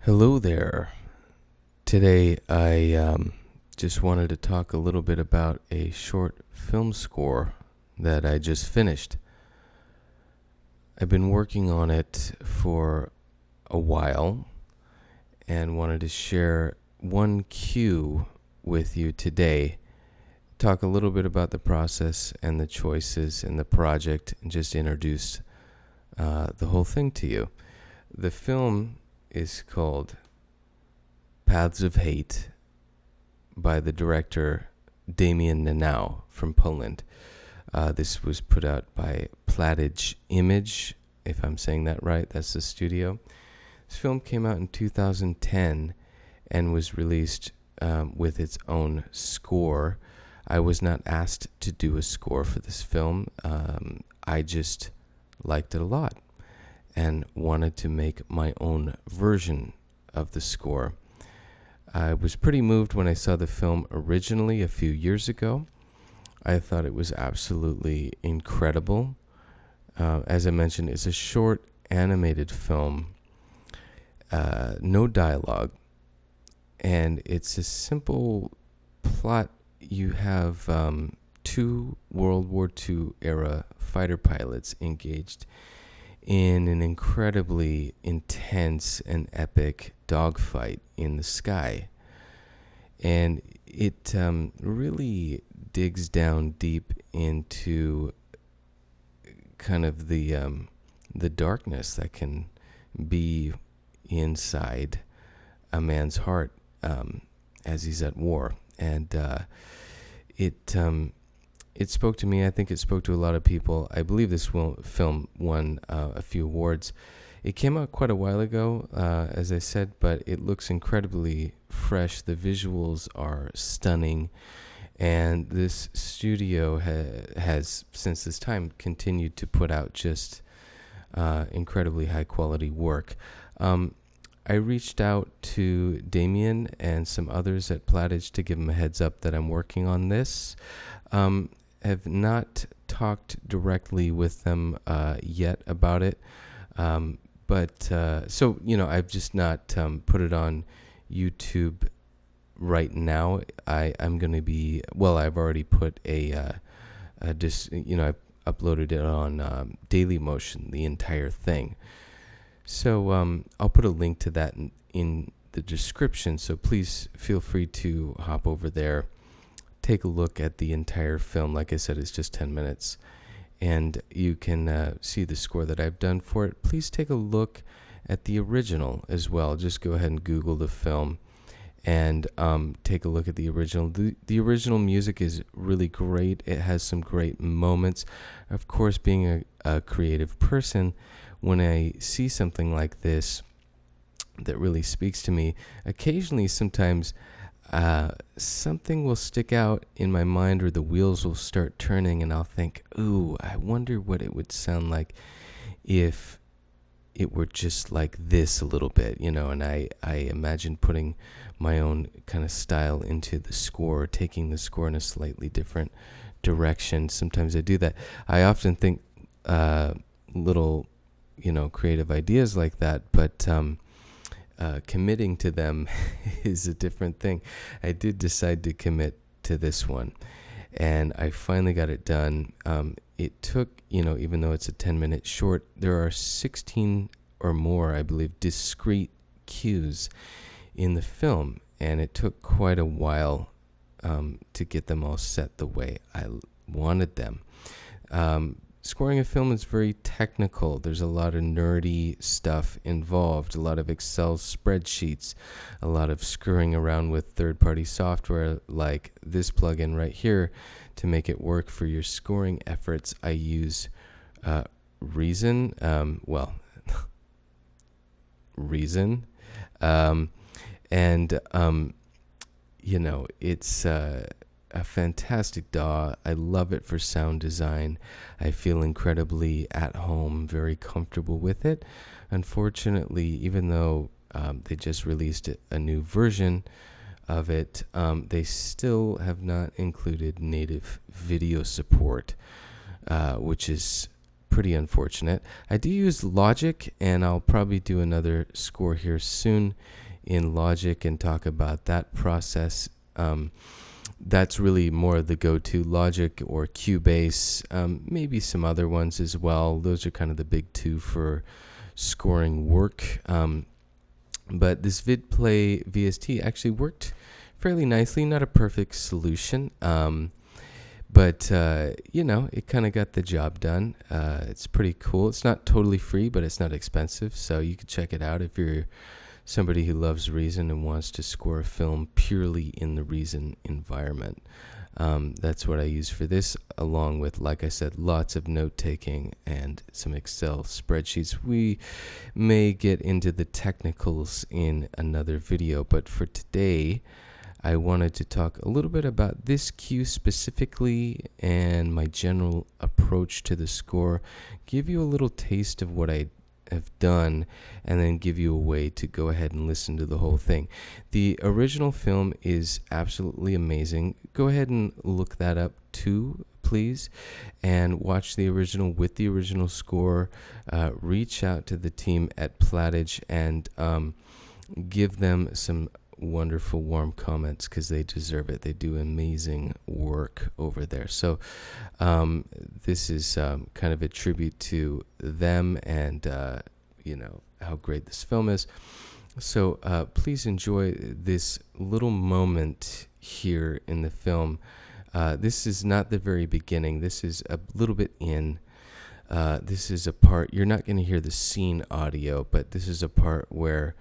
Hello there. Today I just wanted to talk a little bit about a short film score that I just finished. I've been working on it for a while and wanted to share one cue with you today. Talk a little bit about the process and the choices in the project and just introduce the whole thing to you. The film is called Paths of Hate by the director Damian Nanau from Poland. This was put out by Platige Image, if I'm saying that right. That's the studio. This film came out in 2010 and was released with its own score. I was not asked to do a score for this film. I just liked it a lot and wanted to make my own version of the score. I was pretty moved when I saw the film originally a few years ago. I thought it was absolutely incredible. As I mentioned, it's a short animated film, no dialogue, and it's a simple plot. You have two World War II era fighter pilots engaged in an incredibly intense and epic dogfight in the sky. And it really digs down deep into kind of the darkness that can be inside a man's heart as he's at war. And it spoke to me. I think it spoke to a lot of people. I believe this film won a few awards. It came out quite a while ago, as I said, but it looks incredibly fresh. The visuals are stunning. And this studio has, since this time, continued to put out just incredibly high-quality work. I reached out to Damien and some others at Platige to give them a heads up that I'm working on this. Have not talked directly with them yet about it, but so I've just not put it on YouTube right now. I'm going to be I've already put I've uploaded it on Dailymotion, the entire thing. So I'll put a link to that in the description. So please feel free to hop over there. Take a look at the entire film. Like I said, it's just 10 minutes. And you can see the score that I've done for it. Please take a look at the original as well. Just go ahead and Google the film and take a look at the original. The original music is really great. It has some great moments. Of course, being a creative person, when I see something like this that really speaks to me, occasionally sometimes something will stick out in my mind, or the wheels will start turning, and I'll think, ooh, I wonder what it would sound like if it were just like this a little bit, and I imagine putting my own kind of style into the score, taking the score in a slightly different direction. Sometimes I do that. I often think little, creative ideas like that, but committing to them is a different thing. I did decide to commit to this one, and I finally got it done. It took, even though it's a 10-minute short, there are 16 or more, I believe, discrete cues in the film, and it took quite a while to get them all set the way I wanted them. Scoring a film is very technical. There's a lot of nerdy stuff involved, a lot of Excel spreadsheets, a lot of screwing around with third-party software like this plugin right here to make it work for your scoring efforts. I use Reason, Reason, it's a fantastic DAW. I love it for sound design. I feel incredibly at home, very comfortable with it. Unfortunately, even though they just released a new version of it, they still have not included native video support, which is pretty unfortunate. I do use Logic, and I'll probably do another score here soon in Logic and talk about that process. That's really more of the go-to, Logic or Cubase, maybe some other ones as well. Those are kind of the big two for scoring work. But this VidPlay VST actually worked fairly nicely. Not a perfect solution, but it kind of got the job done. It's pretty cool. It's not totally free, but it's not expensive, so you can check it out if you're somebody who loves Reason and wants to score a film purely in the Reason environment. That's what I use for this, along with, like I said, lots of note-taking and some Excel spreadsheets. We may get into the technicals in another video, but for today, I wanted to talk a little bit about this cue specifically and my general approach to the score, give you a little taste of what I have done, and then give you a way to go ahead and listen to the whole thing. The original film is absolutely amazing. Go ahead and look that up too, please, and watch the original with the original score. Reach out to the team at Platige and give them some wonderful warm comments, because they deserve it. They do amazing work over there. So this is kind of a tribute to them and how great this film is. So please enjoy this little moment here in the film. This is not the very beginning. This is a little bit in. This is a part, you're not going to hear the scene audio, but this is a part where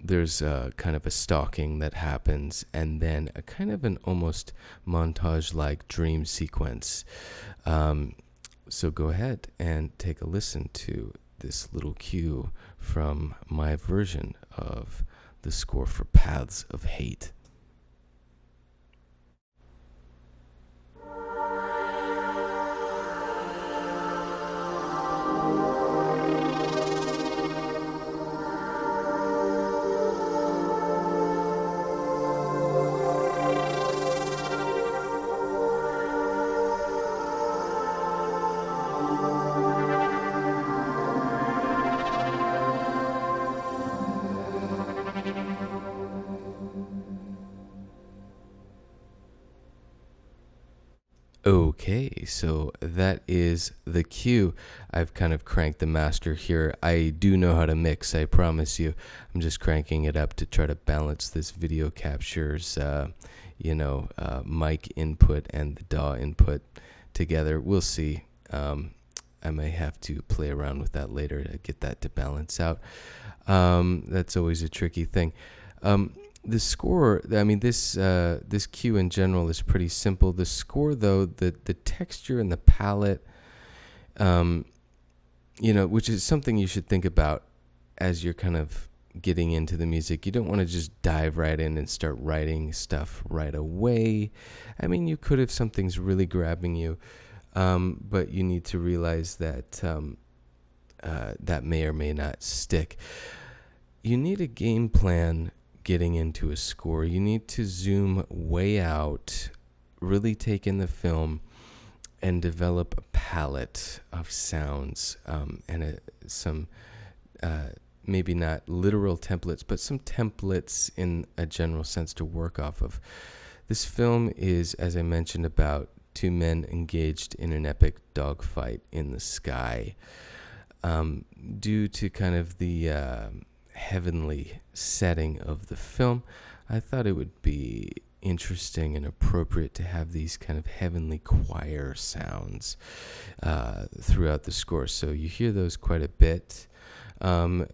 there's kind of a stalking that happens, and then a kind of an almost montage-like dream sequence. So go ahead and take a listen to this little cue from my version of the score for Paths of Hate. Okay, so that is the cue. I've kind of cranked the master here. I do know how to mix, I promise you. I'm just cranking it up to try to balance this video capture's, mic input and the DAW input together. We'll see. I may have to play around with that later to get that to balance out. That's always a tricky thing. The score, I mean, this cue in general is pretty simple. The score, though, the texture and the palette, which is something you should think about as you're kind of getting into the music. You don't want to just dive right in and start writing stuff right away. I mean, you could if something's really grabbing you, but you need to realize that that may or may not stick. You need a game plan getting into a score. You need to zoom way out, really take in the film, and develop a palette of sounds and some maybe not literal templates, but some templates in a general sense to work off of. This film is, as I mentioned, about two men engaged in an epic dogfight in the sky. Due to kind of the heavenly setting of the film, I thought it would be interesting and appropriate to have these kind of heavenly choir sounds throughout the score. So you hear those quite a bit.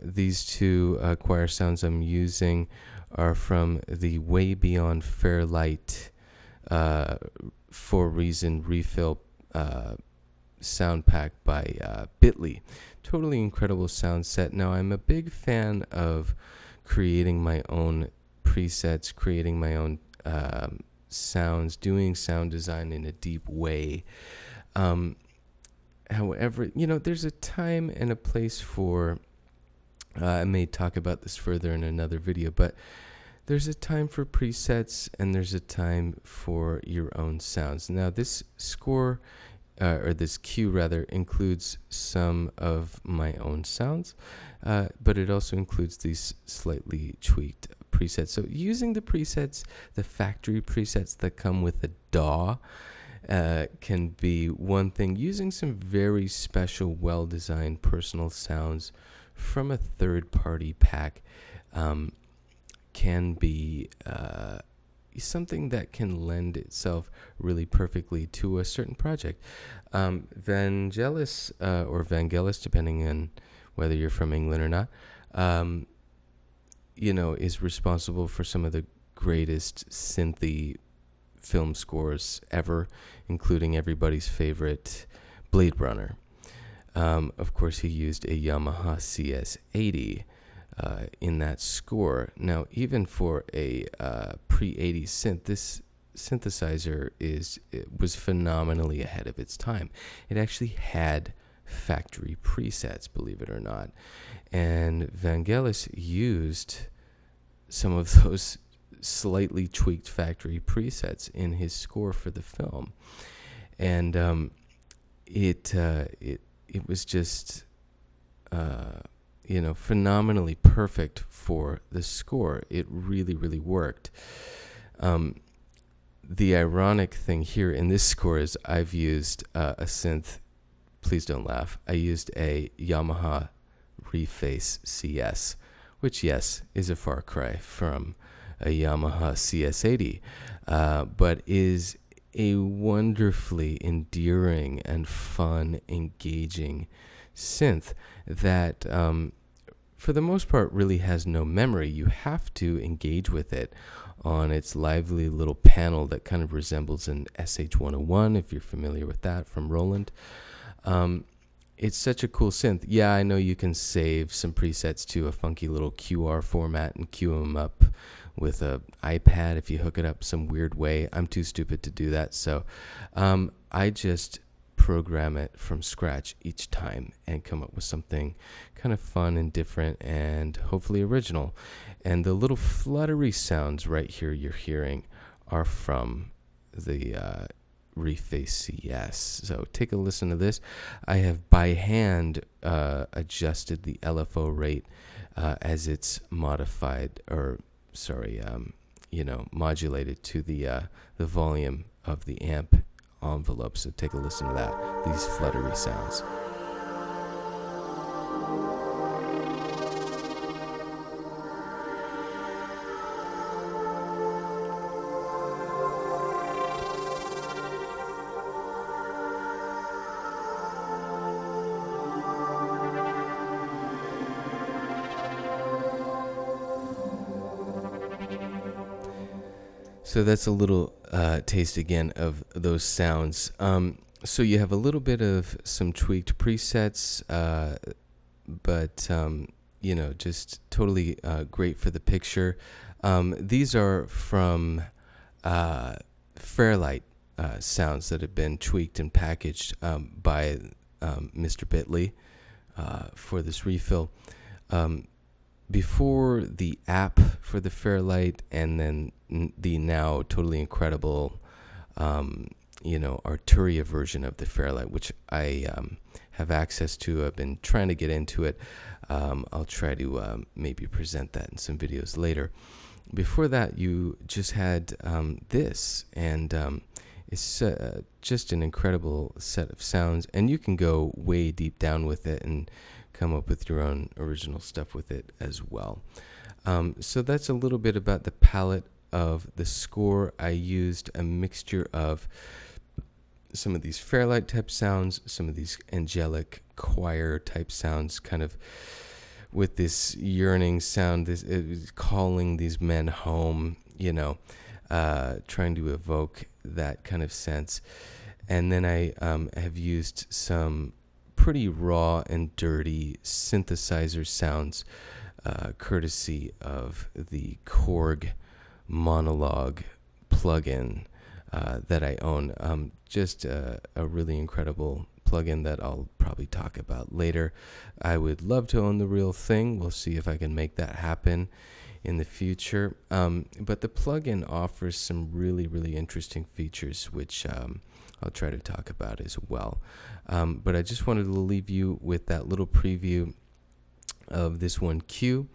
These two choir sounds I'm using are from the Way Beyond Fairlight For Reason refill sound pack by Bitly. Totally incredible sound set. Now, I'm a big fan of creating my own presets, creating my own sounds, doing sound design in a deep way. However, there's a time and a place for, I may talk about this further in another video, but there's a time for presets and there's a time for your own sounds. Now, this score or this cue rather, includes some of my own sounds, but it also includes these slightly tweaked presets. So using the presets, the factory presets that come with the DAW, can be one thing. Using some very special, well-designed personal sounds from a third-party pack can be something that can lend itself really perfectly to a certain project. Vangelis, or Vangelis, depending on whether you're from England or not, is responsible for some of the greatest synthy film scores ever, including everybody's favorite Blade Runner. Of course, he used a Yamaha CS80 in that score. Now, even for a pre-80 synth, this synthesizer was phenomenally ahead of its time. It actually had factory presets, believe it or not. And Vangelis used some of those slightly tweaked factory presets in his score for the film. And it was just phenomenally perfect for the score. It really, really worked. The ironic thing here in this score is I've used a synth. Please don't laugh. I used a Yamaha Reface CS, which, yes, is a far cry from a Yamaha CS80, but is a wonderfully endearing and fun, engaging synth that, for the most part, really has no memory. You have to engage with it on its lively little panel that kind of resembles an SH-101, if you're familiar with that, from Roland. It's such a cool synth. Yeah, I know you can save some presets to a funky little QR format and queue them up with a iPad if you hook it up some weird way. I'm too stupid to do that, so I just program it from scratch each time and come up with something kind of fun and different and hopefully original. And the little fluttery sounds right here you're hearing are from the Reface CS. So take a listen to this. I have by hand adjusted the LFO rate as it's modified, or modulated to the volume of the amp envelope. So take a listen to that. These fluttery sounds. So that's a little taste again of those sounds. So you have a little bit of some tweaked presets, but just totally great for the picture. These are from Fairlight sounds that have been tweaked and packaged by Mr. Bitley for this refill. Before the app for the Fairlight, and then the now totally incredible, Arturia version of the Fairlight, which I have access to. I've been trying to get into it. I'll try to maybe present that in some videos later. Before that, you just had this, and it's just an incredible set of sounds, and you can go way deep down with it and come up with your own original stuff with it as well. So that's a little bit about the palette of the score. I used a mixture of some of these Fairlight type sounds, some of these angelic choir type sounds, kind of with this yearning sound, this calling these men home, trying to evoke that kind of sense. And then I have used some pretty raw and dirty synthesizer sounds, courtesy of the Korg Monologue plugin that I own. Just a really incredible plugin that I'll probably talk about later. I would love to own the real thing. We'll see if I can make that happen in the future. But the plugin offers some really, really interesting features, which I'll try to talk about as well. But I just wanted to leave you with that little preview of this one Q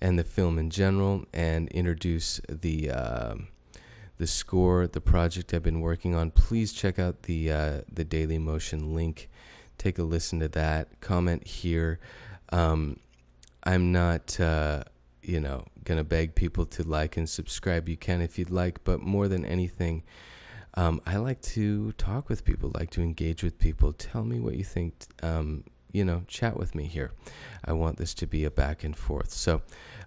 and the film in general, and introduce the score, the project I've been working on. Please check out the Dailymotion link. Take a listen to that. Comment here. I'm not, gonna beg people to like and subscribe. You can if you'd like, but more than anything, I like to talk with people, like to engage with people. Tell me what you think. Chat with me here. I want this to be a back and forth. So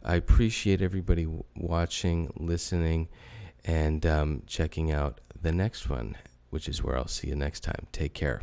I appreciate everybody watching, listening, and checking out the next one, which is where I'll see you next time. Take care.